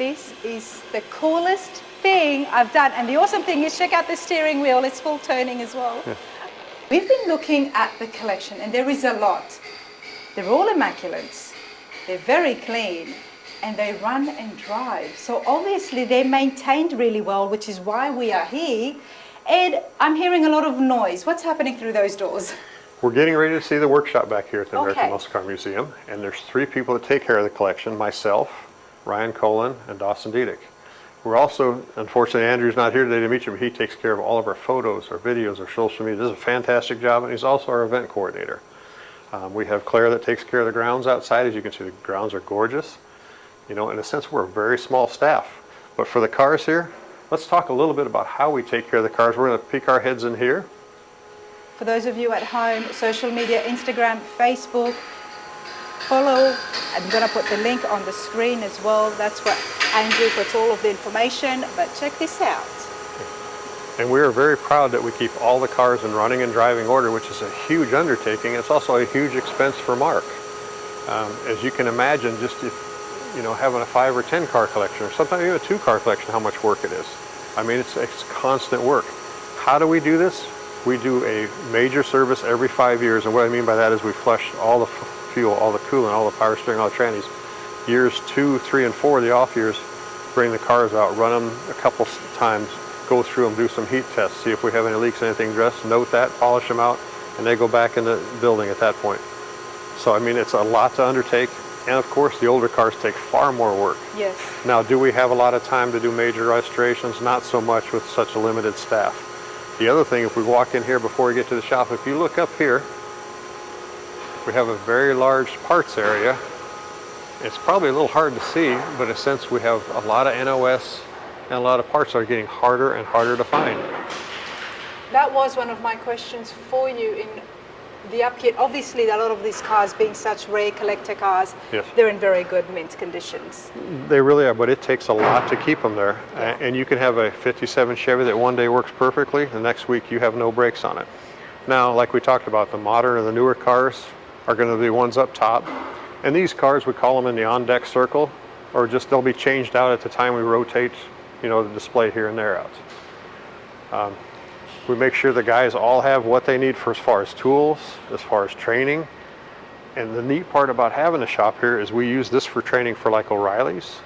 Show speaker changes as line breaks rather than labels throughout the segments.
This is the coolest thing I've done. And the awesome thing is, check out the steering wheel. It's full turning as well. Yeah. We've been looking at the collection, and there is a lot. They're all immaculate. They're very clean, and they run and drive. So obviously they're maintained really well, which is why we are here. Ed, I'm hearing a lot of noise. What's happening through those doors?
We're getting ready to see the workshop back here at the American Muscle Car Museum, and there's 3 people that take care of the collection: myself, Ryan Colin, and Dawson Dedick. We're also, unfortunately, Andrew's not here today to meet you, but he takes care of all of our photos, our videos, our social media. Does a fantastic job, and he's also our event coordinator. We have Claire that takes care of the grounds outside. As you can see, the grounds are gorgeous. You know, in a sense, we're a very small staff. But for the cars here, let's talk a little bit about how we take care of the cars. We're going to peek our heads in here.
For those of you at home, social media, Instagram, Facebook, follow. I'm going to put the link on the screen as well. That's what Andrew puts all of the information, but check this out.
And we are very proud that we keep all the cars in running and driving order, which is a huge undertaking. It's also a huge expense for Mark. As you can imagine, just having a 5 or 10 car collection, or sometimes even a 2 car collection, how much work it is. I mean, it's constant work. How do we do this? We do a major service every 5 years, and what I mean by that is we flush all the fuel, all the coolant, all the power steering, all the trannies. Years 2, 3, and 4, the off years, bring the cars out, run them a couple times, go through them, do some heat tests, see if we have any leaks, anything dressed, note that, polish them out, and they go back in the building at that point. So I mean, it's a lot to undertake, and of course the older cars take far more work.
Yes.
Now, do we have a lot of time to do major restorations? Not so much with such a limited staff. The other thing, if we walk in here before we get to the shop, if you look up here, we have a very large parts area. It's probably a little hard to see, but in a sense we have a lot of NOS and a lot of parts that are getting harder and harder to find.
That was one of my questions for you in the upkeep. Obviously, a lot of these cars being such rare collector cars,
yes,
they're in very good mint conditions.
They really are, but it takes a lot to keep them there.
Yeah.
And you can have a 57 Chevy that one day works perfectly, the next week you have no brakes on it. Now, like we talked about, the modern or the newer cars are going to be ones up top. And these cars, we call them in the on-deck circle, or just they'll be changed out at the time we rotate, the display here and there out. We make sure the guys all have what they need for as far as tools, as far as training. And the neat part about having a shop here is we use this for training for like O'Reilly's.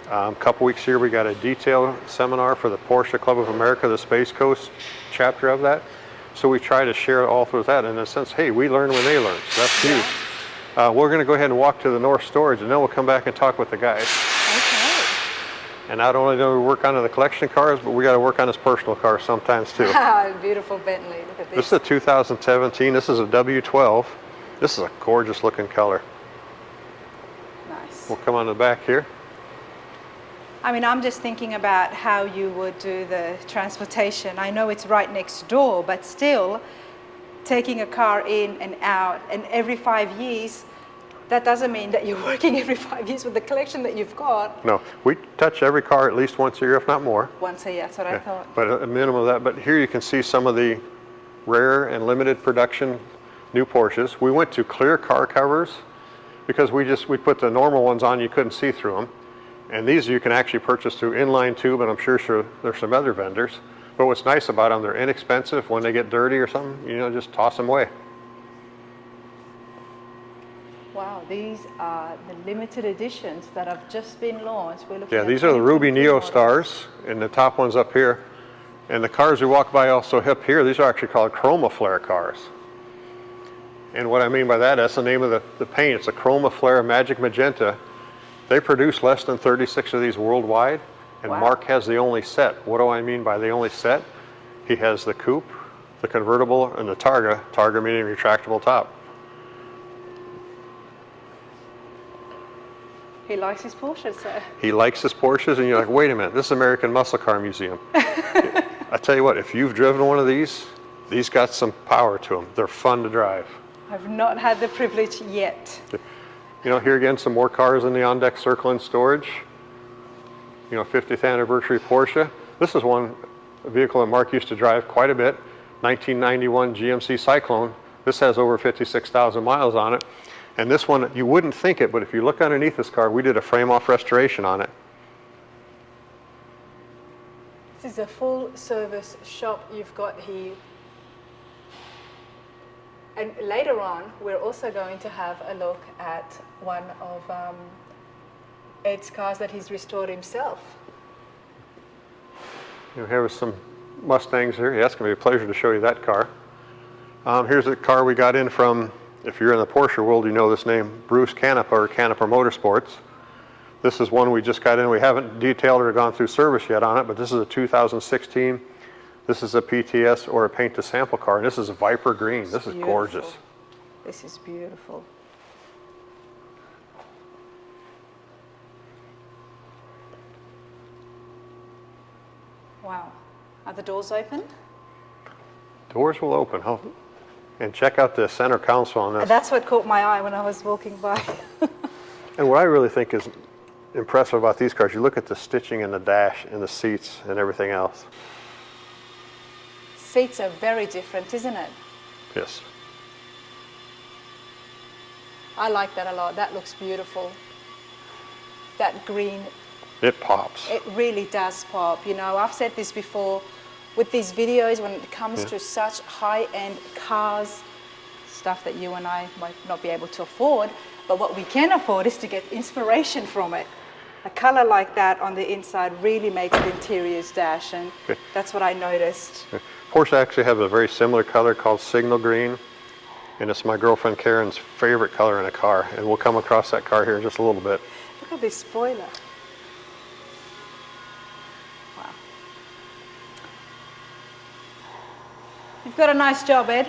A couple weeks here we got a detail seminar for the Porsche Club of America, the Space Coast chapter of that. So we try to share all through that. In a sense, hey, we learn when they learn, so that's huge. We're going to go ahead and walk to the north storage, and then we'll come back and talk with the guys.
Okay.
And not only do we work on the collection cars, but we got to work on his personal cars sometimes too.
Beautiful Bentley. Look at this.
This is a 2017. This is a W12. This is a gorgeous looking color.
Nice.
We'll come on the back here.
I mean, I'm just thinking about how you would do the transportation. I know it's right next door, but still, taking a car in and out, and every 5 years, that doesn't mean that you're working every 5 years with the collection that you've got.
No, we touch every car at least once a year, if not more.
Once a year, that's what I thought.
But a minimum of that. But here you can see some of the rare and limited production new Porsches. We went to clear car covers because we put the normal ones on, you couldn't see through them. And these you can actually purchase through inline tube, and I'm sure there's some other vendors. But what's nice about them, they're inexpensive. When they get dirty or something, just toss them away.
Wow, these are the limited editions that have just been launched.
Yeah, these are the Ruby Neo Stars, and the top one's up here. And the cars we walk by also up here, these are actually called Chroma Flare cars. And what I mean by that, that's the name of the paint. It's a Chroma Flare Magic Magenta. They produce less than 36 of these worldwide, and
wow,
Mark has the only set. What do I mean by the only set? He has the coupe, the convertible, and the Targa meaning retractable top.
He likes his Porsches, sir.
He likes his Porsches, and you're like, wait a minute, this is American Muscle Car Museum. I tell you what, if you've driven one of these got some power to them. They're fun to drive.
I've not had the privilege yet.
Here again, some more cars in the on-deck circle in storage. 50th anniversary Porsche. This is a vehicle that Mark used to drive quite a bit. 1991 GMC Cyclone. This has over 56,000 miles on it. And this one, you wouldn't think it, but if you look underneath this car, we did a frame-off restoration on it.
This is a full service shop you've got here. And later on, we're also going to have a look at one of Ed's cars that he's restored himself.
Here was some Mustangs here. Yeah, it's going to be a pleasure to show you that car. Here's a car we got in from, if you're in the Porsche world, you know this name, Bruce Canepa or Canepa Motorsports. This is one we just got in. We haven't detailed or gone through service yet on it, but this is a 2016. This is a PTS or a paint to sample car, and this is a Viper green. This is gorgeous.
This is beautiful. Wow. Are the doors open?
Doors will open. And check out the center console on this.
That's what caught my eye when I was walking by.
And what I really think is impressive about these cars, you look at the stitching in the dash and the seats and everything else.
Seats are very different, isn't it?
Yes.
I like that a lot. That looks beautiful. That green.
It pops.
It really does pop. You know, I've said this before, with these videos, when it comes to such high-end cars, stuff that you and I might not be able to afford, but what we can afford is to get inspiration from it. A color like that on the inside really makes the interiors dash, and that's what I noticed.
Porsche actually has a very similar color called Signal Green, and it's my girlfriend Karen's favorite color in a car, and we'll come across that car here in just a little bit.
Look at this spoiler. Wow. You've got a nice job, Ed.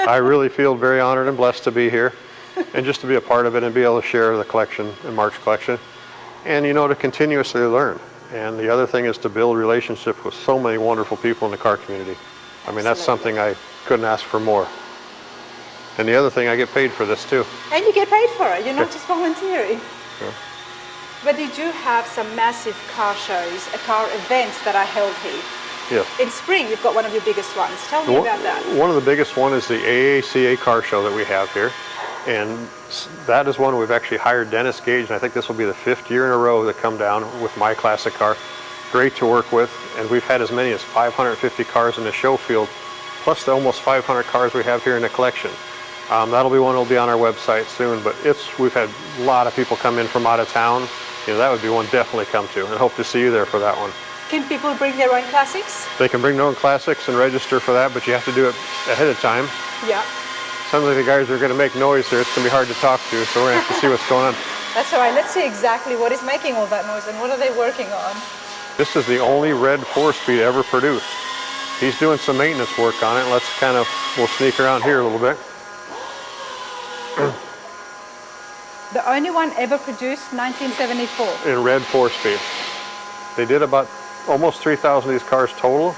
I really feel very honored and blessed to be here, and just to be a part of it and be able to share the collection and Mark's collection, and you know, to continuously learn. And the other thing is to build relationships with so many wonderful people in the car community. I mean, that's something I couldn't ask for more. And the other thing, I get paid for this too.
And you get paid for it, you're not just volunteering.
Yeah.
But you do have some massive car shows, car events that are held here.
Yes.
In spring, you've got one of your biggest ones. Tell me about that.
One of the biggest one is the AACA car show that we have here. And that is one we've actually hired Dennis Gage, and I think this will be the 5th year in a row that come down with my classic car. Great to work with, and we've had as many as 550 cars in the show field, plus the almost 500 cars we have here in the collection. That'll be one that'll be on our website soon, but we've had a lot of people come in from out of town. You know, that would be one definitely come to, and I hope to see you there for that one.
Can people bring their own classics?
They can bring their own classics and register for that, but you have to do it ahead of time.
Yeah.
Some of the guys are going to make noise here. It's going to be hard to talk to, so we're going to have to see what's going on.
That's all right. Let's see exactly what is making all that noise and what are they working on.
This is the only red 4-speed ever produced. He's doing some maintenance work on it. We'll sneak around here a little bit.
The only one ever produced, 1974.
In red 4-speed. They did about almost 3,000 of these cars total.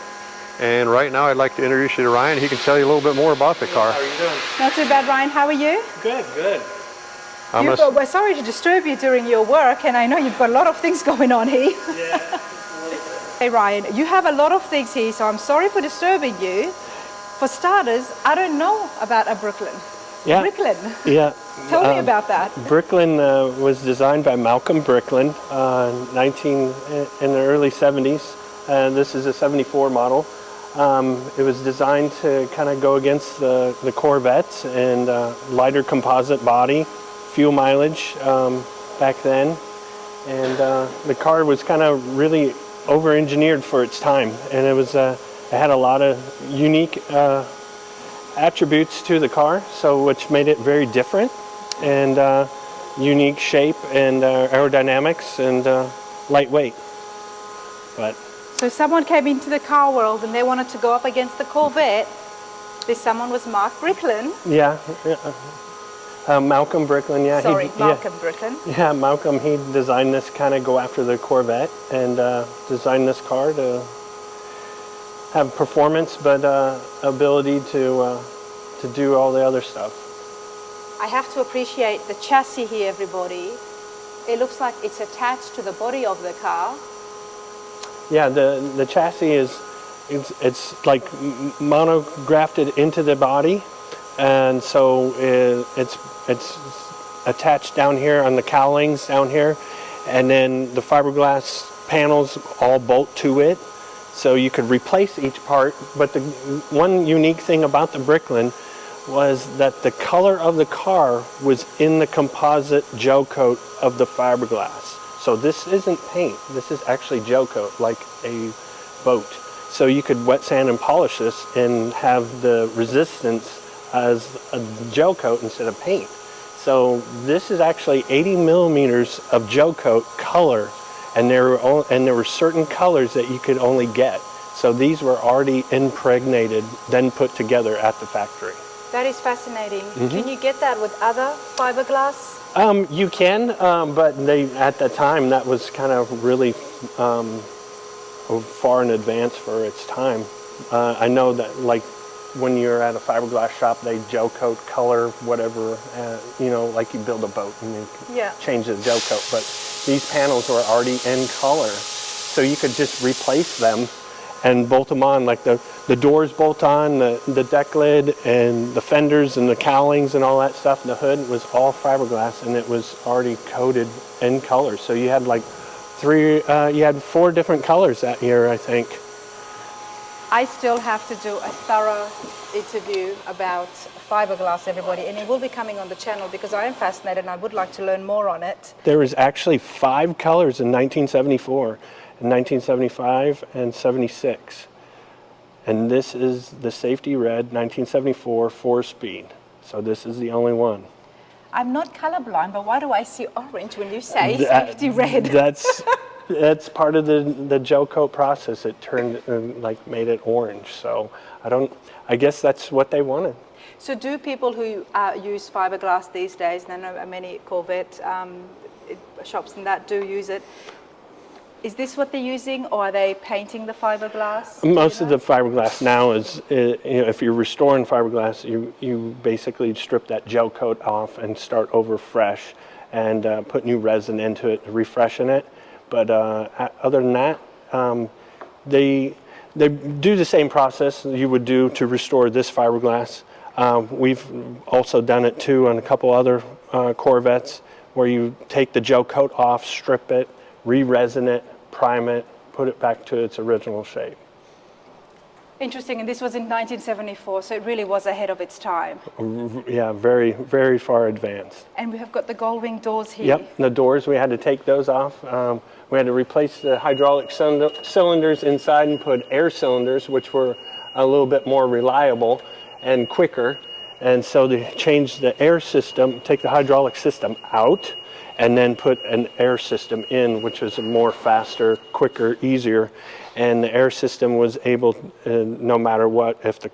And right now I'd like to introduce you to Ryan. He can tell you a little bit more about the car.
How are you doing?
Not too bad, Ryan. How are you?
Good, good.
We're sorry to disturb you during your work, and I know you've got a lot of things going on here.
Yeah.
Hey Ryan, you have a lot of things here, so I'm sorry for disturbing you. For starters, I don't know about a Bricklin.
Yeah.
Bricklin.
Yeah.
Tell me about that.
Bricklin was designed by Malcolm Bricklin in the early 70s. This is a 74 model. It was designed to kind of go against the Corvettes and lighter composite body, fuel mileage back then. And the car was kind of really over-engineered for its time. And it had a lot of unique attributes to the car, which made it very different and unique shape and aerodynamics and lightweight.
So someone came into the car world and they wanted to go up against the Corvette. This someone was Mark Bricklin.
Yeah, Malcolm Bricklin. Yeah,
Malcolm Bricklin.
Yeah, Malcolm. He designed this kind of go after the Corvette and designed this car to have performance, but ability to do all the other stuff.
I have to appreciate the chassis here, everybody. It looks like it's attached to the body of the car.
Yeah, the chassis it's like monografted into the body, and so it's attached down here on the cowlings down here, and then the fiberglass panels all bolt to it, so you could replace each part. But the one unique thing about the Bricklin was that the color of the car was in the composite gel coat of the fiberglass. So this isn't paint, this is actually gel coat, like a boat. So you could wet sand and polish this and have the resistance as a gel coat instead of paint. So this is actually 80 millimeters of gel coat color, and there were certain colors that you could only get. So these were already impregnated, then put together at the factory.
That is fascinating. Can you get that with other fiberglass?
You can, but at the time that was kind of really far in advance for its time. I know that like when you're at a fiberglass shop, they gel coat color whatever, you know, like you build a boat and you change the gel coat. But these panels were already in color, so you could just replace them and bolt them on. Like the doors bolt on, the deck lid and the fenders and the cowlings and all that stuff. The hood was all fiberglass and it was already coated in color. So you had like you had 4 different colors that year, I think.
I still have to do a thorough interview about fiberglass, everybody, and it will be coming on the channel because I am fascinated and I would like to learn more on it.
There was actually 5 colors in 1974, in 1975, and 76. And this is the safety red 1974 4-speed. So this is the only one.
I'm not colorblind, but why do I see orange when you say safety red?
That's part of the gel coat process. It turned made it orange. So I guess that's what they wanted.
So do people who use fiberglass these days, and I know many Corvette shops and that do use it, is this what they're using, or are they painting the fiberglass?
Most of the fiberglass now is, you know, if you're restoring fiberglass, you basically strip that gel coat off and start over fresh and put new resin into it, refreshing it. But other than that, they do the same process you would do to restore this fiberglass. We've also done it too on a couple other Corvettes, where you take the gel coat off, strip it, re-resin it, prime it, put it back to its original shape.
Interesting, and this was in 1974, so it really was ahead of its time.
Yeah, very, very far advanced.
And we have got the gull-wing doors here.
Yep, the doors, we had to take those off. We had to replace the hydraulic cylinders inside and put air cylinders, which were a little bit more reliable and quicker. And so they changed the air system, take the hydraulic system out, and then put an air system in, which was more faster, quicker, easier. And the air system was able, no matter what, if the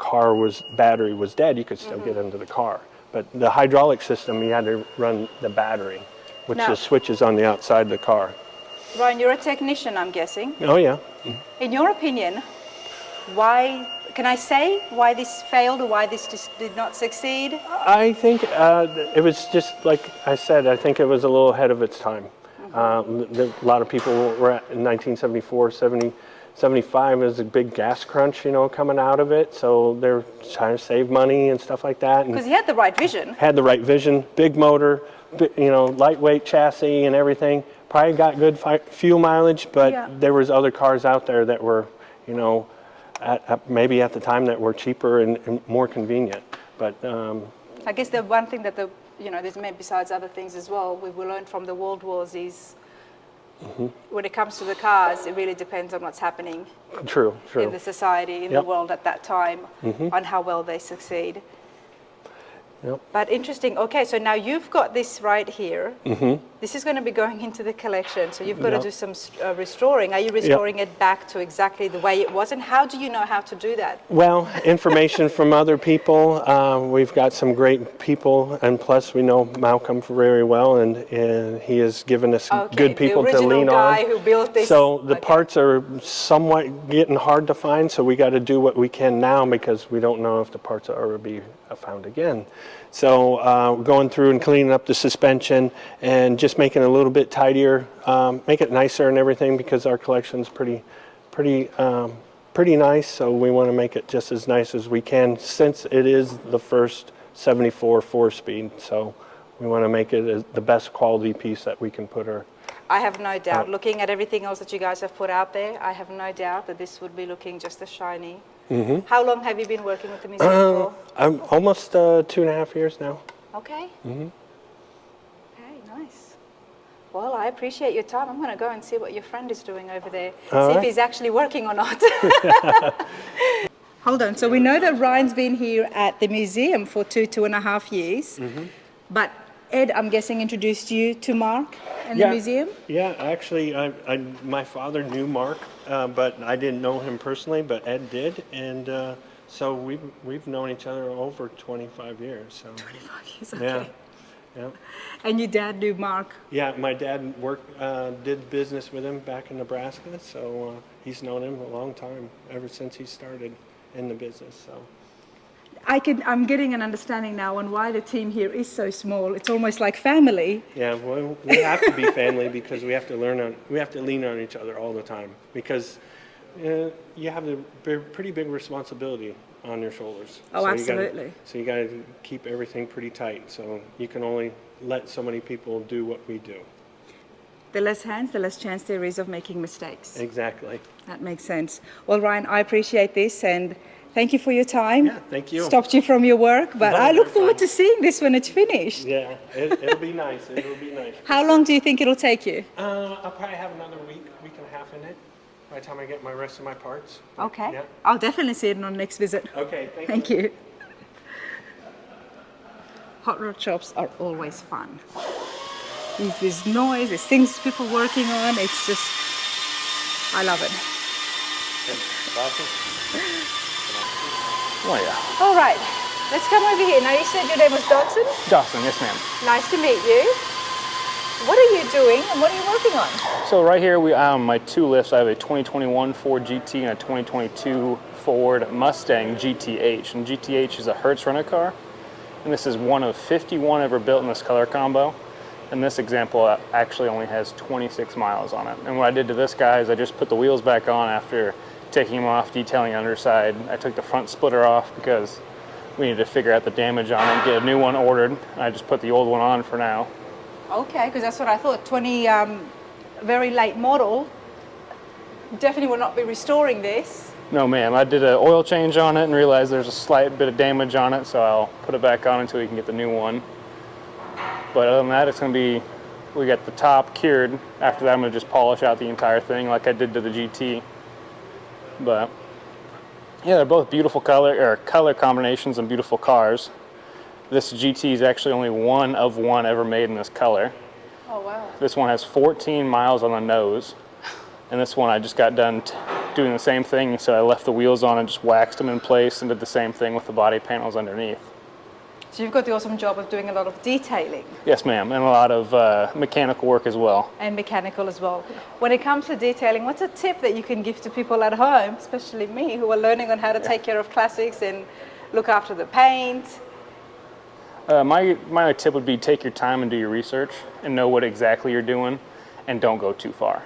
battery was dead, you could still get into the car. But the hydraulic system, you had to run the battery, which just switches on the outside of the car.
Ryan, you're a technician, I'm guessing.
Oh, yeah.
In your opinion, can I say why this failed or why this just did not succeed?
I think it was just, like I said, I think it was a little ahead of its time. A lot of people were in 1974, 75 was a big gas crunch, you know, coming out of it. So they're trying to save money and stuff like that.
Because he had the right vision.
Had the right vision, big motor, you know, lightweight chassis and everything. Probably got good fuel mileage, but there was other cars out there that were, you know, maybe at the time that were cheaper and more convenient. But
I guess the one thing that there's maybe besides other things as well, we learned from the World Wars is when it comes to the cars, it really depends on what's happening in the society, in the world at that time, on how well they succeed.
Yep.
But interesting. Okay, so now you've got this right here. This is going to be going into the collection. So you've got to do some restoring. Are you restoring it back to exactly the way it was? And how do you know how to do that?
Well, information from other people. We've got some great people, and plus we know Malcolm very well, and he has given us good people to lean on.
The original guy who built this.
So the parts are somewhat getting hard to find, so we got to do what we can now because we don't know if the parts will ever be found again. So we're going through and cleaning up the suspension and just making it a little bit tidier, make it nicer and everything because our collection's pretty nice. So we want to make it just as nice as we can since it is the first 74 4-speed. So we want to make it the best quality piece that we can put her.
I have no doubt. Looking at everything else that you guys have put out there, I have no doubt that this would be looking just as shiny. How long have you been working with the museum for?
I'm almost 2.5 years now.
Okay. Okay, nice. Well, I appreciate your time. I'm going to go and see what your friend is doing over there. See if he's actually working or not. Hold on. So we know that Ryan's been here at the museum for 2.5 years. But Ed, I'm guessing, introduced you to Mark and the museum?
Yeah, actually, my father knew Mark, but I didn't know him personally, but Ed did. And so we've known each other over 25 years. So.
25 years, okay.
Yeah.
And your dad knew Mark?
Yeah, my dad did business with him back in Nebraska, so he's known him a long time, ever since he started in the business. So
I'm getting an understanding now on why the team here is so small. It's almost like family.
Yeah, well, we have to be family because we have to lean on each other all the time, because you have a pretty big responsibility on your shoulders.
Oh, absolutely.
You got to keep everything pretty tight. So you can only let so many people do what we do.
The less hands, the less chance there is of making mistakes.
Exactly.
That makes sense. Well, Ryan, I appreciate this, and thank you for your time.
Yeah, thank you.
Stopped you from your work, but
No,
I look
you're
forward
fine.
to seeing this when it's finished.
Yeah, it'll be nice. It'll be nice.
How long do you think it'll take you?
I'll probably have another week and a half in it by the time I get my rest of my parts.
Okay.
Yeah.
I'll definitely see it on next visit.
Okay,
Thank you. Hot rod shops are always fun. There's noise, there's things people working on. It's just, I love it.
Oh yeah.
All right, let's come over here. Now, you said your name was Dodson.
Dawson, yes ma'am.
Nice to meet you. What are you doing and what are you working on?
So right here, my two lifts, I have a 2021 Ford GT and a 2022 Ford Mustang GTH. And GTH is a Hertz rental car. And this is one of 51 ever built in this color combo. And this example actually only has 26 miles on it. And what I did to this guy is I just put the wheels back on after taking them off, detailing the underside. I took the front splitter off because we needed to figure out the damage on it and get a new one ordered. I just put the old one on for now.
Okay, because that's what I thought. 20, very late model. Definitely will not be restoring this.
No ma'am, I did an oil change on it and realized there's a slight bit of damage on it, so I'll put it back on until we can get the new one. But other than that, it's going to be, we got the top cured. After that, I'm going to just polish out the entire thing like I did to the GT. But yeah, they're both beautiful color combinations and beautiful cars. This GT is actually only one of one ever made in this color.
Oh, wow.
This one has 14 miles on the nose. And this one I just got done doing the same thing, so I left the wheels on and just waxed them in place and did the same thing with the body panels underneath.
So you've got the awesome job of doing a lot of detailing.
Yes ma'am, and a lot of mechanical work as well.
And mechanical as well. When it comes to detailing, what's a tip that you can give to people at home, especially me, who are learning on how to take care of classics and look after the paint?
My tip would be take your time and do your research and know what exactly you're doing and don't go too far.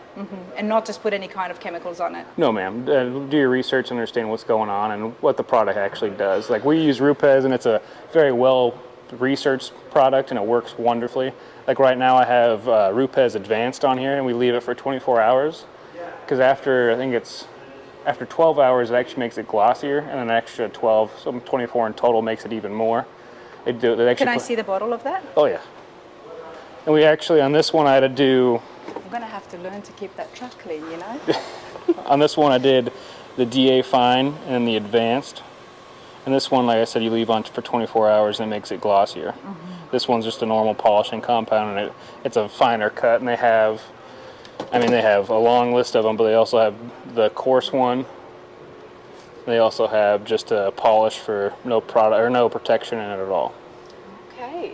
And not just put any kind of chemicals on it.
No ma'am, do your research, understand what's going on and what the product actually does. Like we use Rupes and it's a very well researched product and it works wonderfully. Like right now I have Rupes Advanced on here and we leave it for 24 hours because after 12 hours it actually makes it glossier and an extra 12, so 24 in total makes it even more.
Can I see the bottle of that?
Oh yeah. And we actually, on this one I had to do...
I'm going to have to learn to keep that truck clean, you know?
On this one I did the DA Fine and the Advanced. And this one, like I said, you leave on for 24 hours and it makes it glossier. This one's just a normal polishing compound and it's a finer cut. And they have a long list of them, but they also have the coarse one. They also have just a polish for no product or no protection in it at all.
Okay.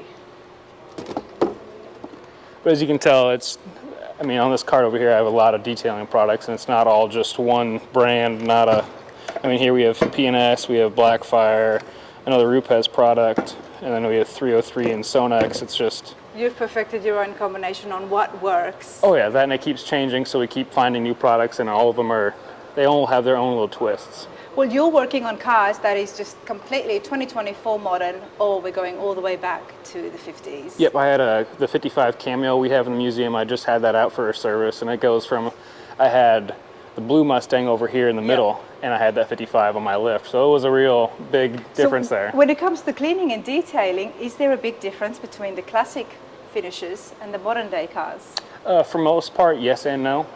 But as you can tell, on this cart over here I have a lot of detailing products and it's not all just one brand, here we have P&S, we have Blackfire, another Rupes product, and then we have 303 and Sonex. It's just...
You've perfected your own combination on what works.
Oh yeah, that and it keeps changing, so we keep finding new products and all of them they all have their own little twists.
Well, you're working on cars that is just completely 2024 modern, or we're going all the way back to the 50s.
Yep, I had the 55 Cameo we have in the museum. I just had that out for a service, and it goes from, I had the blue Mustang over here in the middle, and I had that 55 on my lift. So it was a real big difference there.
When it comes to cleaning and detailing, is there a big difference between the classic finishes and the modern day cars?
For most part, yes and no.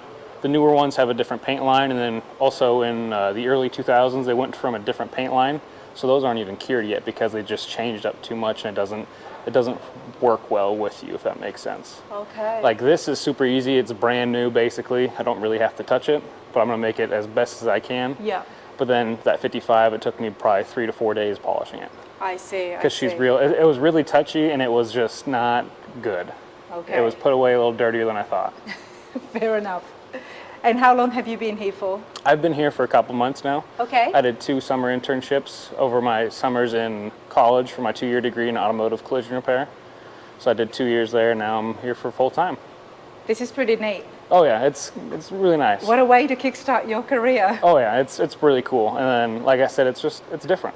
The newer ones have a different paint line, and then also in the early 2000s, they went from a different paint line. So those aren't even cured yet because they just changed up too much, and it doesn't work well with you, if that makes sense.
Okay.
Like this is super easy. It's brand new, basically. I don't really have to touch it, but I'm gonna make it as best as I can.
Yeah.
But then that 55, it took me probably 3 to 4 days polishing it.
I see.
Because she's real. It was really touchy, and it was just not good.
Okay.
It was put away a little dirtier than I thought.
Fair enough. And how long have you been here for?
I've been here for a couple months now.
Okay.
I did 2 summer internships over my summers in college for my 2-year degree in automotive collision repair. So I did 2 years there, and now I'm here for full time.
This is pretty neat.
Oh yeah, it's really nice.
What a way to kickstart your career.
Oh yeah, it's really cool. And then, like I said, it's different.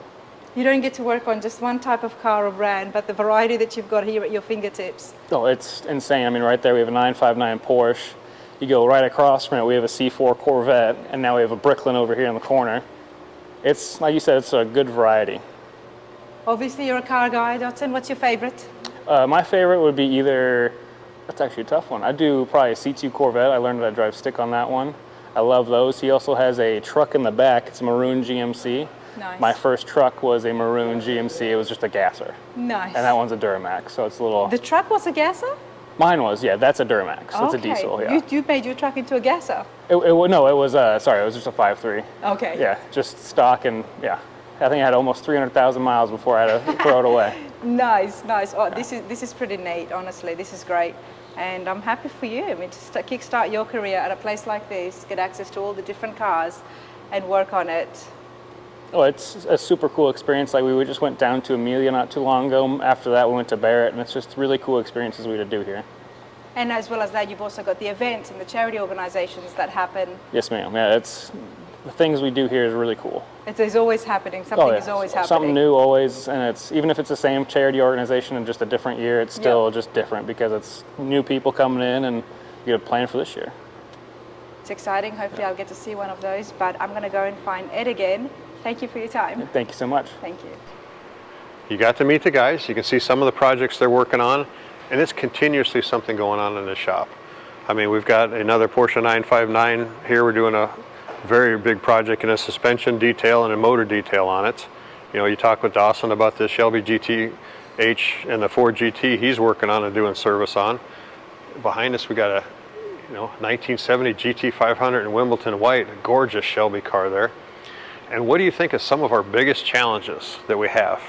You don't get to work on just one type of car or brand, but the variety that you've got here at your fingertips.
Oh, it's insane. I mean, right there we have a 959 Porsche. You go right across from it, we have a C4 Corvette, and now we have a Bricklin over here in the corner. It's, like you said, it's a good variety.
Obviously, you're a car guy, Dotson. What's your favorite?
My favorite would be either, that's actually a tough one. I do probably a C2 Corvette. I learned how to drive stick on that one. I love those. He also has a truck in the back. It's a maroon GMC.
Nice.
My first truck was a maroon GMC. It was just a gasser.
Nice.
And that one's a Duramax, so it's a little...
The truck was a gasser?
Mine was, yeah, that's a Duramax. So
Okay.
it's a diesel, yeah.
You made your truck into a gasser?
No, it was, sorry, it was just a 5.3.
Okay.
Yeah, just stock, and yeah. I think I had almost 300,000 miles before I had to throw it away.
Nice, nice. Oh, this is pretty neat, honestly. This is great. And I'm happy for you. I mean, to kickstart your career at a place like this, get access to all the different cars and work on it.
Oh, it's a super cool experience. Like we just went down to Amelia not too long ago. After that, we went to Barrett, and it's just really cool experiences we get to do here.
And as well as that, you've also got the events and the charity organizations that happen.
Yes, ma'am. Yeah, it's the things we do here is really cool.
It's always happening. Something is always happening.
Something new always, and it's even if it's the same charity organization in just a different year, it's still just different because it's new people coming in, and you get a plan for this year.
It's exciting. Hopefully, I'll get to see one of those. But I'm going to go and find Ed again. Thank you for your time.
Thank you so much.
Thank you.
You got to meet the guys. You can see some of the projects they're working on, and it's continuously something going on in the shop. I mean, we've got another Porsche 959 here. We're doing a very big project in a suspension detail and a motor detail on it. You know, you talk with Dawson about the Shelby GTH and the Ford GT he's working on and doing service on. Behind us, we got a 1970 GT500 in Wimbledon white, a gorgeous Shelby car there. And what do you think is some of our biggest challenges that we have?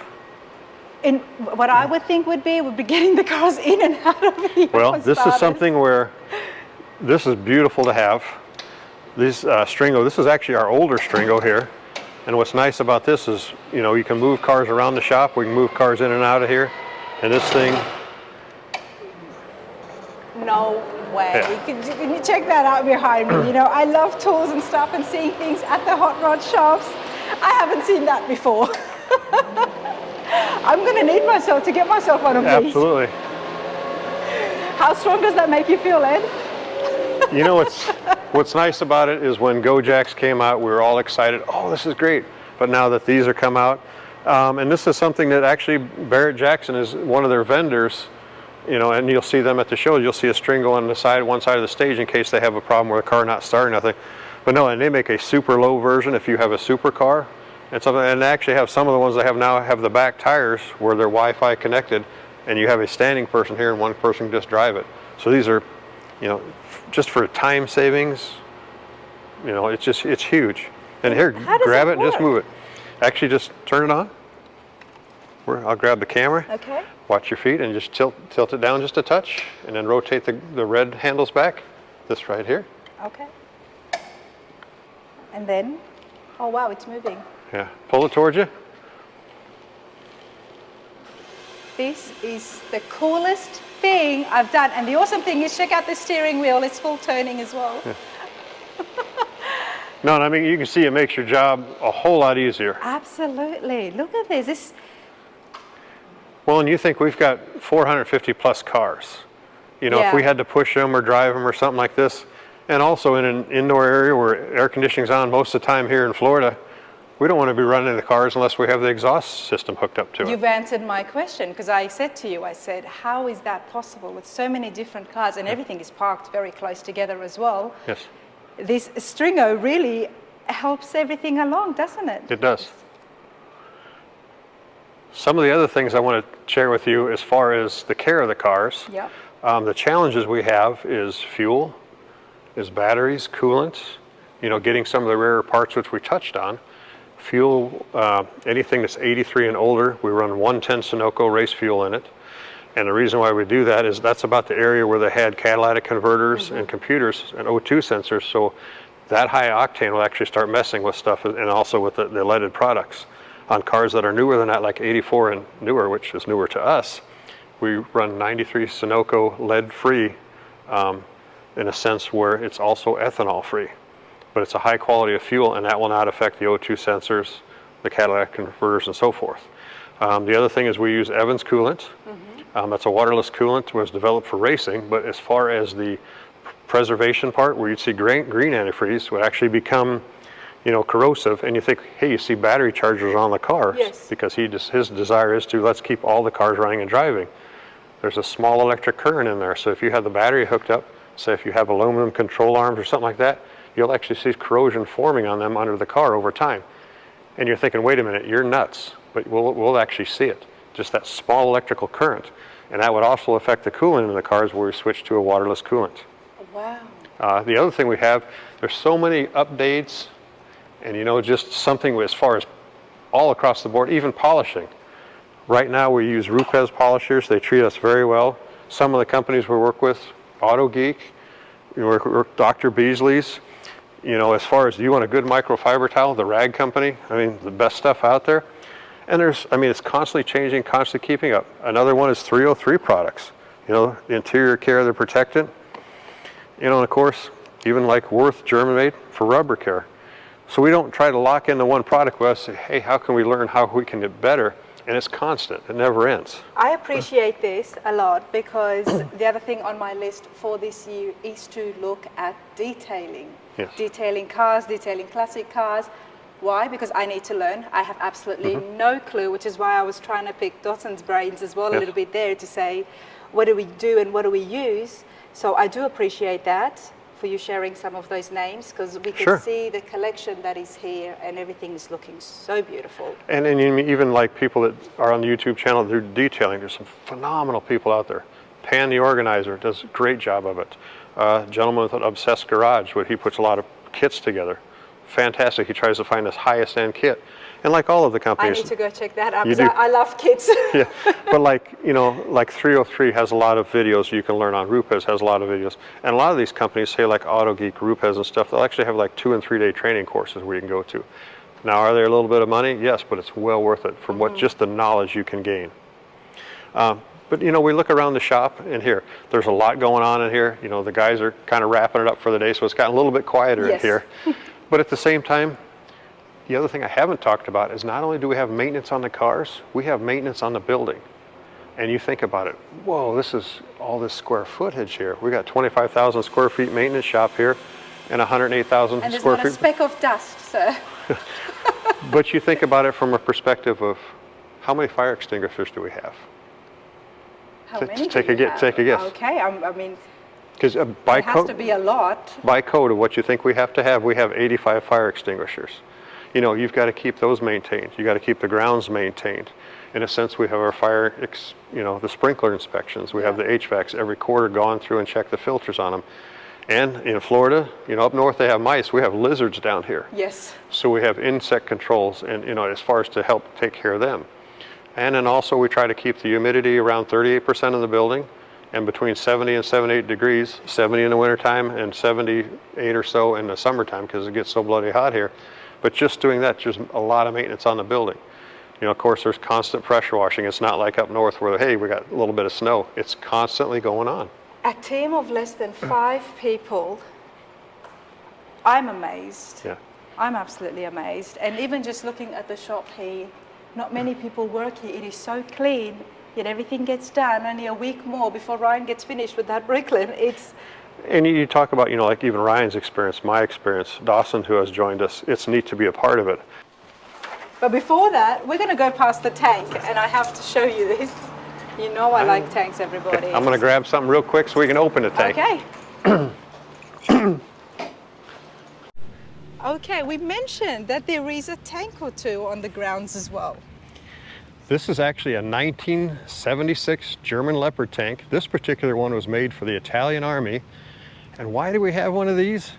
And what I would think would be getting the cars in and out of here.
Well, this is something where this is beautiful to have. This Stringo, this is actually our older Stringo here. And what's nice about this is, you can move cars around the shop. We can move cars in and out of here. And this thing.
No way.
Yeah.
Can you check that out behind me? I love tools and stuff and seeing things at the hot rod shops. I haven't seen that before. I'm going to need myself to get myself one of these.
Absolutely.
How strong does that make you feel, Ed?
What's nice about it is when GoJacks came out, we were all excited. Oh, this is great. But now that these are come out, and this is something that actually Barrett Jackson is one of their vendors, and you'll see them at the shows. You'll see a Stringo on the side, one side of the stage in case they have a problem with a car not starting, nothing. But no, and they make a super low version if you have a supercar. And they actually have some of the ones they have now have the back tires where they're Wi-Fi connected, and you have a standing person here and one person can just drive it. So these are, just for time savings, it's huge. And here, grab it and just move it. Actually, just turn it on. I'll grab the camera.
Okay.
Watch your feet and just tilt it down just a touch, and then rotate the red handles back. This right here.
Okay. And then, oh wow, it's moving.
Yeah, pull it towards you.
This is the coolest thing I've done. And the awesome thing is, check out the steering wheel. It's full turning as well. Yeah.
No, I mean, you can see it makes your job a whole lot easier.
Absolutely. Look at this.
Well, and you think we've got 450 plus cars. You know, if we
Yeah.
had to push them or drive them or something like this, and also in an indoor area where air conditioning's on most of the time here in Florida, we don't want to be running the cars unless we have the exhaust system hooked up to it.
You've answered my question, because I said to you, I said, how is that possible with so many different cars and everything is parked very close together as well?
Yes,
This Stringo really helps everything along, doesn't it?
it does. Some of the other things I want to share with you as far as the care of the cars.
Yeah.
The challenges we have is fuel, is batteries, coolant, you know, getting some of the rarer parts which we touched on. Fuel, anything that's 83 and older, we run 110 Sunoco race fuel in it. And the reason why we do that is that's about the area where they had catalytic converters and computers and O2 sensors. So that high octane will actually start messing with stuff, and also with the leaded products. On cars that are newer than that, like 84 and newer, which is newer to us, we run 93 Sunoco lead-free in a sense where it's also ethanol-free. But it's a high quality of fuel, and that will not affect the O2 sensors, the catalytic converters, and so forth. The other thing is we use Evans coolant. That's a waterless coolant, was developed for racing, but as far as the preservation part, where you'd see green antifreeze, would actually become, you know, corrosive, and you think, hey, you see battery chargers on the cars,
Yes.
because his desire is to let's keep all the cars running and driving. There's a small electric current in there, so if you have the battery hooked up, say if you have aluminum control arms or something like that, you'll actually see corrosion forming on them under the car over time. And you're thinking, wait a minute, you're nuts, but we'll actually see it, just that small electrical current. And that would also affect the coolant in the cars where we switch to a waterless coolant.
Wow.
The other thing we have, there's so many updates, and you know, just something as far as all across the board, even polishing. Right now we use Rupes polishers. They treat us very well. Some of the companies we work with, Auto Geek, we work with Dr. Beasley's. You know, as far as you want a good microfiber towel, the Rag Company, I mean, the best stuff out there. And it's constantly changing, constantly keeping up. Another one is 303 products. You know, the interior care, the protectant. You know, and of course, even like Worth German made for rubber care. So we don't try to lock into one product. We say, hey, how can we learn how we can get better? And it's constant, it never ends.
I appreciate this a lot, because the other thing on my list for this year is to look at detailing.
Yes.
Detailing cars, detailing classic cars. Why? Because I need to learn. I have absolutely no clue, which is why I was trying to pick Dotton's brains as well a
Yes.
little bit there to say, what do we do and what do we use? So I do appreciate that, for you sharing some of those names, because we can
Sure.
see the collection that is here and everything is looking so beautiful.
And even like people that are on the YouTube channel, they're detailing. There's some phenomenal people out there. Pan the organizer does a great job of it. Gentleman with an Obsessed Garage, where he puts a lot of kits together. Fantastic. He tries to find his highest end kit. And like all of the
I
companies.
need to go check that out,
You
because
do.
I love kids.
Yeah, but like, you know, like 303 has a lot of videos you can learn on. Rupes has a lot of videos. And a lot of these companies, say like Auto Geek, Rupes and stuff, they'll actually have like 2 and 3 day training courses where you can go to. Now, are they a little bit of money? Yes, but it's well worth it for what just the knowledge you can gain. But you know, we look around the shop in here, there's a lot going on in here. You know, the guys are kind of wrapping it up for the day, so it's gotten a little bit quieter in
Yes.
here. But at the same time, the other thing I haven't talked about is not only do we have maintenance on the cars, we have maintenance on the building. And you think about it, whoa, this is all this square footage here. We got 25,000 square feet maintenance shop here and 108,000
And there's
square
not a
feet.
speck of dust, sir.
But you think about it from a perspective of how many fire extinguishers do we have?
How
Ta-
many do
take a
you
guess-
have?
take a guess.
Okay, I mean,
Because
it has to be a lot.
by code of what you think we have 85 fire extinguishers. You know, you've got to keep those maintained. You got to keep the grounds maintained. In a sense, we have our the sprinkler inspections. We have the HVACs every quarter gone through and check the filters on them. And in Florida, you know, up north they have mice. We have lizards down here.
Yes.
So we have insect controls, and you know, as far as to help take care of them. And then also we try to keep the humidity around 38% of the building, and between 70 and 78 degrees, 70 in the wintertime and 78 or so in the summertime, because it gets so bloody hot here. But just doing that, just a lot of maintenance on the building. You know, of course, there's constant pressure washing. It's not like up north where, hey, we got a little bit of snow. It's constantly going on.
A team of less than 5 people, I'm amazed.
Yeah.
I'm absolutely amazed. And even just looking at the shop here, not many people work here. It is so clean, yet everything gets done. Only a week more before Ryan gets finished with that Bricklin.
And you talk about, like even Ryan's experience, my experience, Dawson who has joined us, it's neat to be a part of it.
But before that, we're going to go past the tank, and I have to show you this. You know I like tanks, everybody.
Okay, I'm going to grab something real quick so we can open the tank.
Okay. Okay, we mentioned that there is a tank or two on the grounds as well.
This is actually a 1976 German Leopard tank. This particular one was made for the Italian Army. And why do we have one of these?